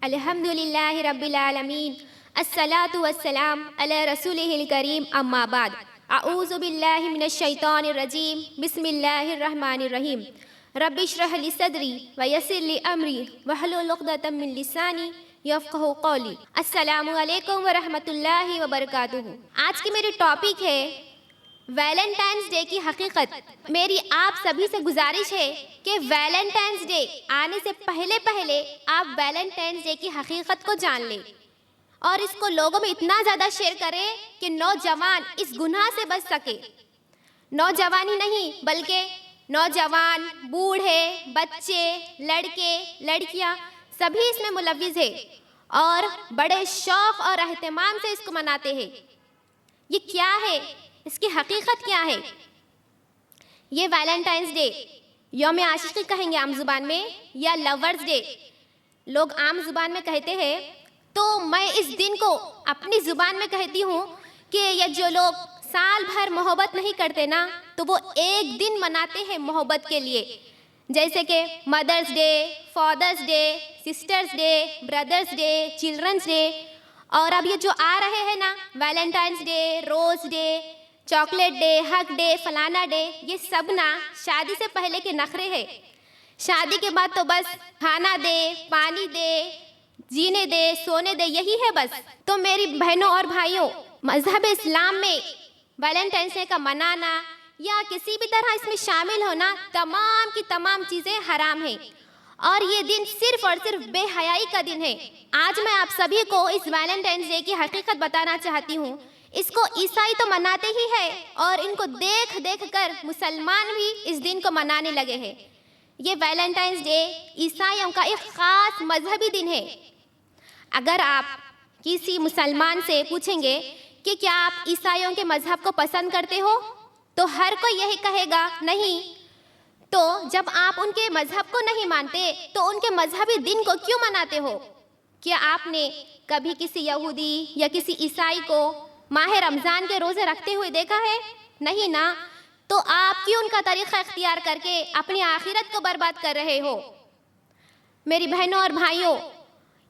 الحمد للہ رب العالمین، الصلاۃ والسلام علی رسولہ الکریم، اما بعد، اعوذ باللہ من الشیطان الرجیم، بسم اللہ الرحمن الرحیم، رب اشرح لی صدری ویسر لی امری واحلل عقدۃ من لسانی یفقہوا قولی۔ السلام علیکم ورحمۃ اللہ وبرکاتہ۔ آج کی میری ٹاپک ہے ویلنٹائنس ڈے کی حقیقت۔ میری آپ سبھی سے گزارش ہے کہ ویلنٹائنس ڈے آنے سے پہلے آپ ویلنٹائنس ڈے کی حقیقت کو جان لیں اور اس کو لوگوں میں اتنا زیادہ شیئر کریں کہ نوجوان اس گناہ سے بچ سکے۔ نوجوان ہی نہیں بلکہ نوجوان، بوڑھے، بچے، لڑکے، لڑکیاں سبھی اس میں ملوث ہیں اور بڑے شوق اور اہتمام سے اس کو مناتے ہیں۔ یہ کیا ہے؟ اس کی حقیقت کیا ہے؟ یہ ویلنٹائنس ڈے، یوم عاشقی کہیں گے عام زبان میں، یا لورز ڈے لوگ عام زبان میں کہتے ہیں، تو میں اس دن کو اپنی زبان میں کہتی ہوں کہ یہ جو لوگ سال بھر محبت نہیں کرتے نا، تو وہ ایک دن مناتے ہیں محبت کے لیے، جیسے کہ mother's day, father's day, sister's day, brother's day, children's day, اور اب یہ جو آ رہے ہیں نا valentine's day, rose day, chocolate day, hug day, فلانا ڈے، یہ سب نا شادی سے پہلے کے نخرے ہیں۔ شادی کے بعد تو بس کھانا دے، پانی دے، جینے دے، سونے دے، یہی ہے بس۔ تو میری بہنوں اور بھائیوں، مذہب اسلام میں ویلنٹائنس ڈے کا منانا یا کسی بھی طرح اس میں شامل ہونا تمام کی تمام چیزیں حرام ہیں، اور یہ دن صرف اور صرف بے حیائی کا دن ہے۔ آج میں آپ سبھی کو اس ویلنٹائنس ڈے کی حقیقت بتانا چاہتی ہوں۔ اس کو عیسائی تو مناتے ہی ہے اور ان کو دیکھ دیکھ کر مسلمان بھی اس دن کو منانے لگے ہیں۔ یہ ویلنٹائنس ڈے عیسائیوں کا ایک خاص مذہبی دن ہے۔ اگر آپ کسی مسلمان سے پوچھیں گے کہ کیا آپ عیسائیوں کے مذہب کو پسند کرتے ہو، تو ہر کوئی یہی کہے گا نہیں۔ تو جب آپ ان کے مذہب کو نہیں مانتے تو ان کے مذہبی دن کو کیوں مناتے ہو؟ کیا آپ نے کبھی کسی یہودی یا کسی عیسائی کو ماہ رمضان کے روزے رکھتے ہوئے دیکھا ہے؟ نہیں نا۔ تو آپ کیوں ان کا طریقہ اختیار کر کے اپنی آخرت کو برباد کر رہے ہو؟ میری بہنوں اور بھائیوں،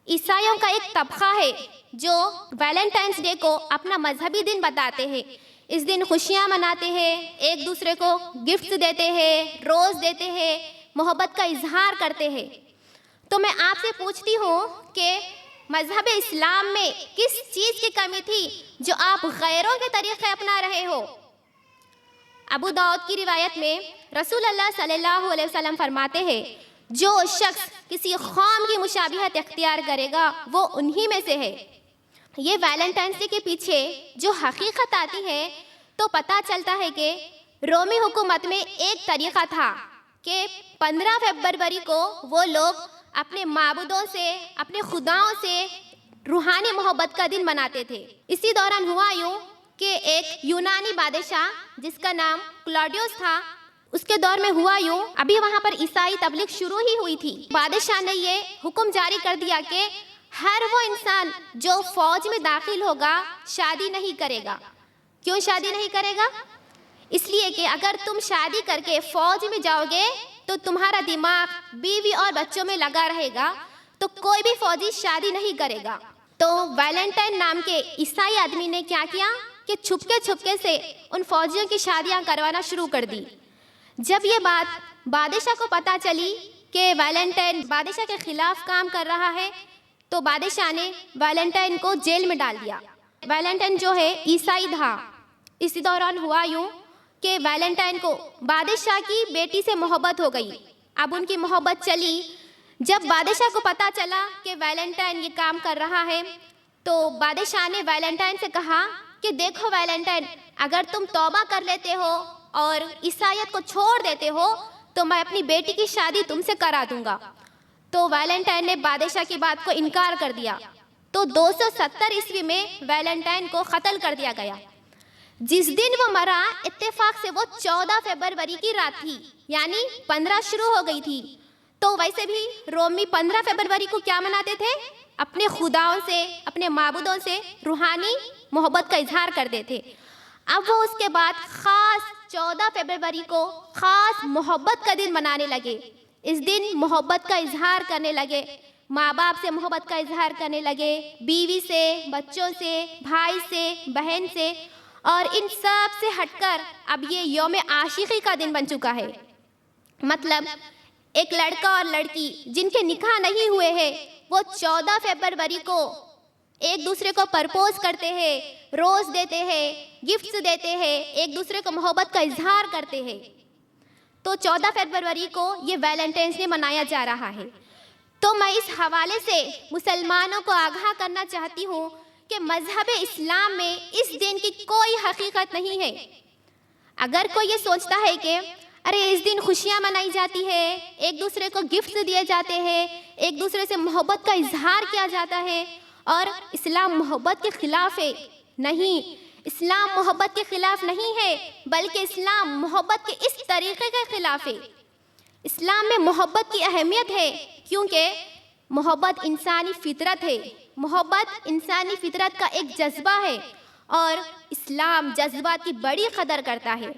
عیسائیوں کا ایک طبقہ ہے جو ویلنٹائنس ڈے کو اپنا مذہبی دن بتاتے ہیں۔ اس دن خوشیاں مناتے ہیں، ایک دوسرے کو گفٹس دیتے ہیں، روز دیتے ہیں، محبت کا اظہار کرتے ہیں۔ تو میں آپ سے پوچھتی ہوں کہ مذہب اسلام میں کس چیز کی کمی تھی جو آپ غیروں کے طریقے اپنا رہے ہو؟ ابو داؤد کی روایت میں رسول اللہ صلی اللہ علیہ وسلم فرماتے ہیں، جو شخص کسی قوم کی مشابہت اختیار کرے گا وہ انہی میں سے ہے۔ یہ ویلنٹائنس ڈے کے پیچھے جو حقیقت آتی ہے تو پتہ چلتا ہے کہ رومی حکومت میں ایک طریقہ تھا کہ 15 فروری کو وہ لوگ اپنے معبودوں سے، اپنے خداؤں سے روحانی محبت کا دن مناتے تھے۔ اسی دوران ہوا یوں کہ ایک یونانی بادشاہ جس کا نام کلاڈیوس تھا، اس کے دور میں ہوا یوں، ابھی وہاں پر عیسائی تبلیغ شروع ہی ہوئی تھی۔ بادشاہ نے یہ حکم جاری کر دیا کہ ہر وہ انسان جو فوج میں داخل ہوگا شادی نہیں کرے گا۔ کیوں شادی نہیں کرے گا؟ اس لیے کہ اگر تم شادی کر کے فوج میں جاؤ گے تو تمہارا دماغ بیوی اور بچوں میں لگا رہے گا، تو کوئی بھی فوجی شادی نہیں کرے گا۔ تو ویلنٹائن نام کے عیسائی آدمی نے کیا کیا کہ چھپکے سے ان فوجیوں کی شادیاں کروانا شروع کر دی۔ جب یہ بات بادشاہ کو پتہ چلی کہ ویلنٹائن بادشاہ کے خلاف کام کر رہا ہے، تو بادشاہ نے ویلنٹائن کو جیل میں ڈال دیا۔ ویلنٹائن جو ہے عیسائی تھا۔ اسی دوران ہوا یوں کہ ویلنٹائن کو بادشاہ کی بیٹی سے محبت ہو گئی۔ اب ان کی محبت چلی۔ جب بادشاہ کو پتہ چلا کہ ویلنٹائن یہ کام کر رہا ہے، تو بادشاہ نے ویلنٹائن سے کہا کہ دیکھو ویلنٹائن، اگر تم توبہ کر لیتے ہو اور عیسائیت کو چھوڑ دیتے ہو تو میں اپنی بیٹی کی شادی تم سے کرا دوں گا۔ تو ویلنٹائن نے بادشاہ کی بات کو انکار کر دیا۔ تو 270 عیسوی میں ویلنٹائن کو قتل کر دیا گیا۔ جس دن وہ مرا اتفاق سے وہ 14 فروری کی رات تھی، یعنی 15 شروع ہو گئی تھی۔ تو ویسے بھی رومی 15 فروری کو کیا مناتے تھے؟ اپنے خداؤں سے، اپنے معبودوں سے روحانی محبت کا اظہار کرتے تھے۔ اب وہ اس کے بعد خاص 14 فروری کو خاص محبت کا دن منانے لگے۔ اس دن محبت کا اظہار کرنے لگے، ماں باپ سے محبت کا اظہار کرنے لگے، بیوی سے، بچوں سے، بھائی سے، بہن سے، اور ان سب سے ہٹ کر اب یہ یوم عاشقی کا دن بن چکا ہے۔ مطلب ایک لڑکا اور لڑکی جن کے نکاح نہیں ہوئے ہیں وہ 14 فروری کو ایک دوسرے کو پرپوز کرتے ہیں، روز دیتے ہیں، گفٹس دیتے ہیں، ایک دوسرے کو محبت کا اظہار کرتے ہیں۔ تو 14 فروری کو یہ ویلنٹائنس ڈے منایا جا رہا ہے۔ تو میں اس حوالے سے مسلمانوں کو آگاہ کرنا چاہتی ہوں کہ مذہب اسلام میں اس دن کی کوئی حقیقت نہیں ہے۔ اگر کوئی یہ سوچتا ہے کہ ارے اس دن خوشیاں منائی جاتی ہے، ایک دوسرے کو گفٹ دیے جاتے ہیں، ایک دوسرے سے محبت کا اظہار کیا جاتا ہے اور اسلام محبت کے خلاف ہے، نہیں، اسلام محبت کے خلاف نہیں ہے بلکہ اسلام محبت کے اس طریقے کے خلاف ہے۔ اسلام میں محبت کی اہمیت ہے کیونکہ محبت انسانی فطرت ہے، محبت انسانی فطرت کا ایک جذبہ ہے اور اسلام جذبات کی بڑی قدر کرتا ہے۔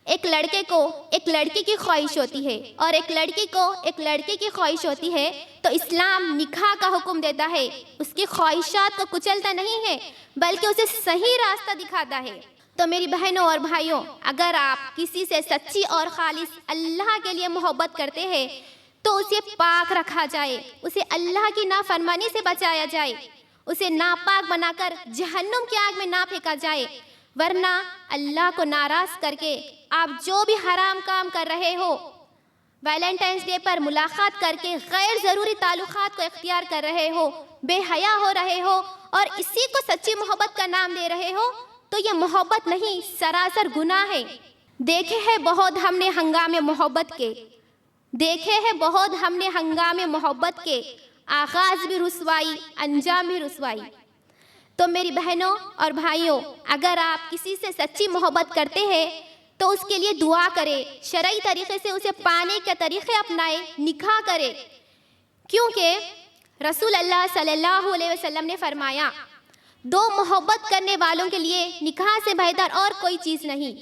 ایک لڑکے کو ایک لڑکی کی خواہش ہوتی ہے اور ایک لڑکی کو ایک لڑکے کی خواہش ہوتی ہے تو اسلام نکاح کا حکم دیتا ہے، اس کی خواہشات کو کچلتا نہیں ہے بلکہ اسے صحیح راستہ دکھاتا ہے۔ تو میری بہنوں اور بھائیوں، اگر آپ کسی سے سچی اور خالص اللہ کے لیے محبت کرتے ہیں تو اسے پاک رکھا جائے، اسے اللہ کی نافرمانی سے بچایا جائے، اسے ناپاک بنا کر جہنم کی آگ میں نہ پھینکا جائے، ورنہ اللہ کو ناراض کر کے آپ جو بھی حرام کام کر رہے ہو، ویلنٹائنس ڈے پر ملاقات کر کے غیر ضروری تعلقات کو اختیار کر رہے ہو، بے حیا ہو رہے ہو اور اسی کو سچی محبت کا نام دے رہے ہو تو یہ محبت نہیں، سراسر گناہ ہے۔ دیکھے ہیں بہت ہم نے ہنگامے محبت کے، دیکھے ہیں بہت ہم نے ہنگامے محبت کے، آغاز بھی رسوائی، انجام بھی رسوائی۔ تو میری بہنوں اور بھائیوں، اگر آپ کسی سے سچی محبت کرتے ہیں تو اس کے لیے دعا کرے، شرعی طریقے سے اسے پانے کے طریقے اپنائے، نکاح کرے، کیونکہ رسول اللہ صلی اللہ علیہ وسلم نے فرمایا دو محبت کرنے والوں کے لیے نکاح سے بہتر اور کوئی چیز نہیں۔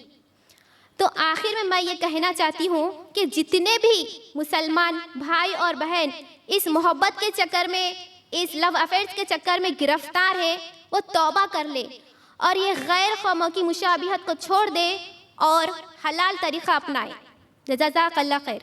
تو آخر میں یہ کہنا چاہتی ہوں کہ جتنے بھی مسلمان بھائی اور بہن اس محبت کے چکر میں، اس لو افیئرز کے چکر میں گرفتار ہے، وہ توبہ کر لے اور یہ غیر قوموں کی مشابہت کو چھوڑ دے اور حلال طریقہ اپنائے۔ جزاک اللہ خیر۔